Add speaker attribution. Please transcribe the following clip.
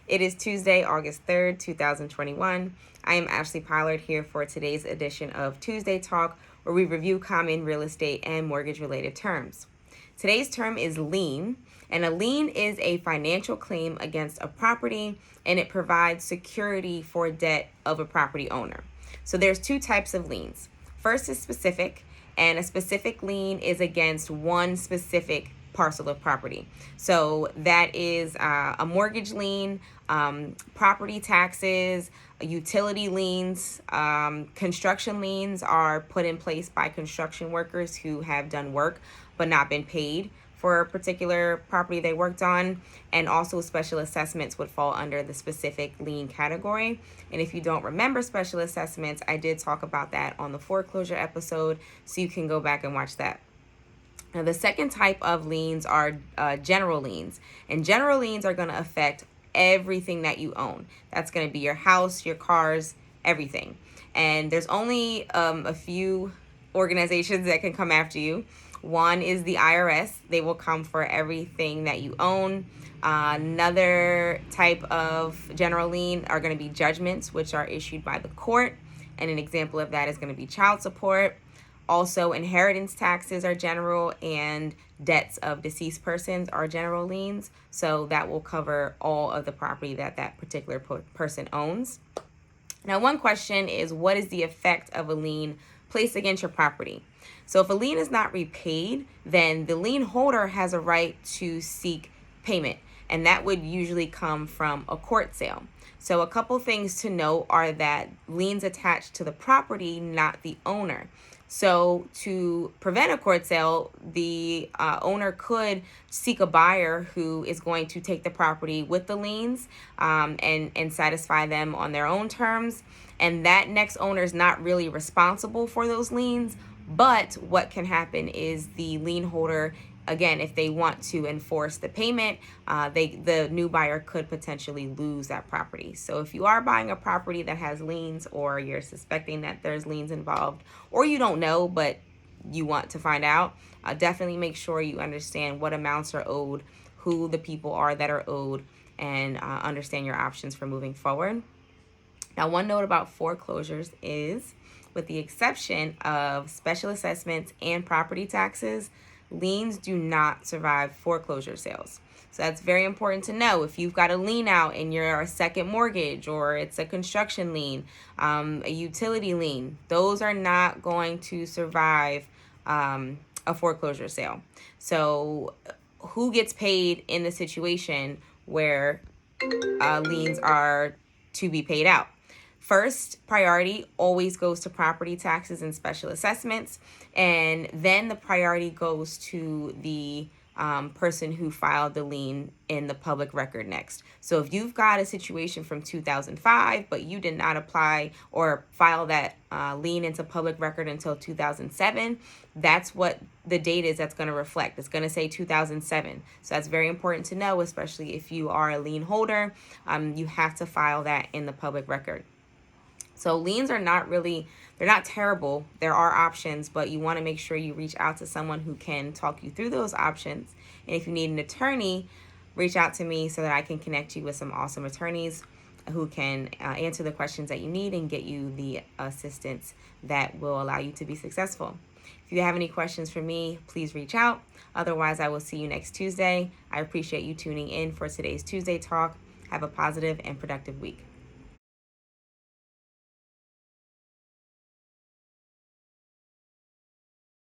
Speaker 1: It is Tuesday, August 3rd, 2021. I am Ashley Pollard here for today's edition of Tuesday Talk, where we review common real estate and mortgage-related terms. Today's term is lien, and a lien is a financial claim against a property, and it provides security for debt of a property owner. So there's two types of liens. First is specific, and a specific lien is against one specific parcel of property. So that is a mortgage lien, property taxes, utility liens. Construction liens are put in place by construction workers who have done work but not been paid for a particular property they worked on. And also special assessments would fall under the specific lien category. And if you don't remember special assessments, I did talk about that on the foreclosure episode, so you can go back and watch that. Now, the second type of liens are general liens. And general liens are going to affect everything that you own. That's going to be your house, your cars, everything. And there's only a few organizations that can come after you. One is the IRS. They will come for everything that you own. Another type of general lien are going to be judgments, which are issued by the court. And an example of that is going to be child support. Also, inheritance taxes are general, and debts of deceased persons are general liens. So that will cover all of the property that that particular person owns. Now, one question is, what is the effect of a lien placed against your property? So if a lien is not repaid, then the lien holder has a right to seek payment, and that would usually come from a court sale. So a couple things to note are that liens attach to the property, not the owner. So to prevent a court sale, the owner could seek a buyer who is going to take the property with the liens and satisfy them on their own terms. And that next owner is not really responsible for those liens. But what can happen is the lien holder, again, if they want to enforce the payment, the new buyer could potentially lose that property. So if you are buying a property that has liens, or you're suspecting that there's liens involved, or you don't know but you want to find out, definitely make sure you understand what amounts are owed, who the people are that are owed, and understand your options for moving forward. Now, one note about foreclosures is, with the exception of special assessments and property taxes, liens do not survive foreclosure sales. So that's very important to know. If you've got a lien out and you're a second mortgage, or it's a construction lien, a utility lien, those are not going to survive a foreclosure sale. So who gets paid in the situation where liens are to be paid out? First priority always goes to property taxes and special assessments, and then the priority goes to the person who filed the lien in the public record next. So if you've got a situation from 2005, but you did not apply or file that lien into public record until 2007, that's what the date is that's going to reflect. It's going to say 2007. So that's very important to know, especially if you are a lien holder. You have to file that in the public record. So liens are they're not terrible. There are options, but you want to make sure you reach out to someone who can talk you through those options. And if you need an attorney, reach out to me so that I can connect you with some awesome attorneys who can answer the questions that you need and get you the assistance that will allow you to be successful. If you have any questions for me, please reach out. Otherwise, I will see you next Tuesday. I appreciate you tuning in for today's Tuesday Talk. Have a positive and productive week.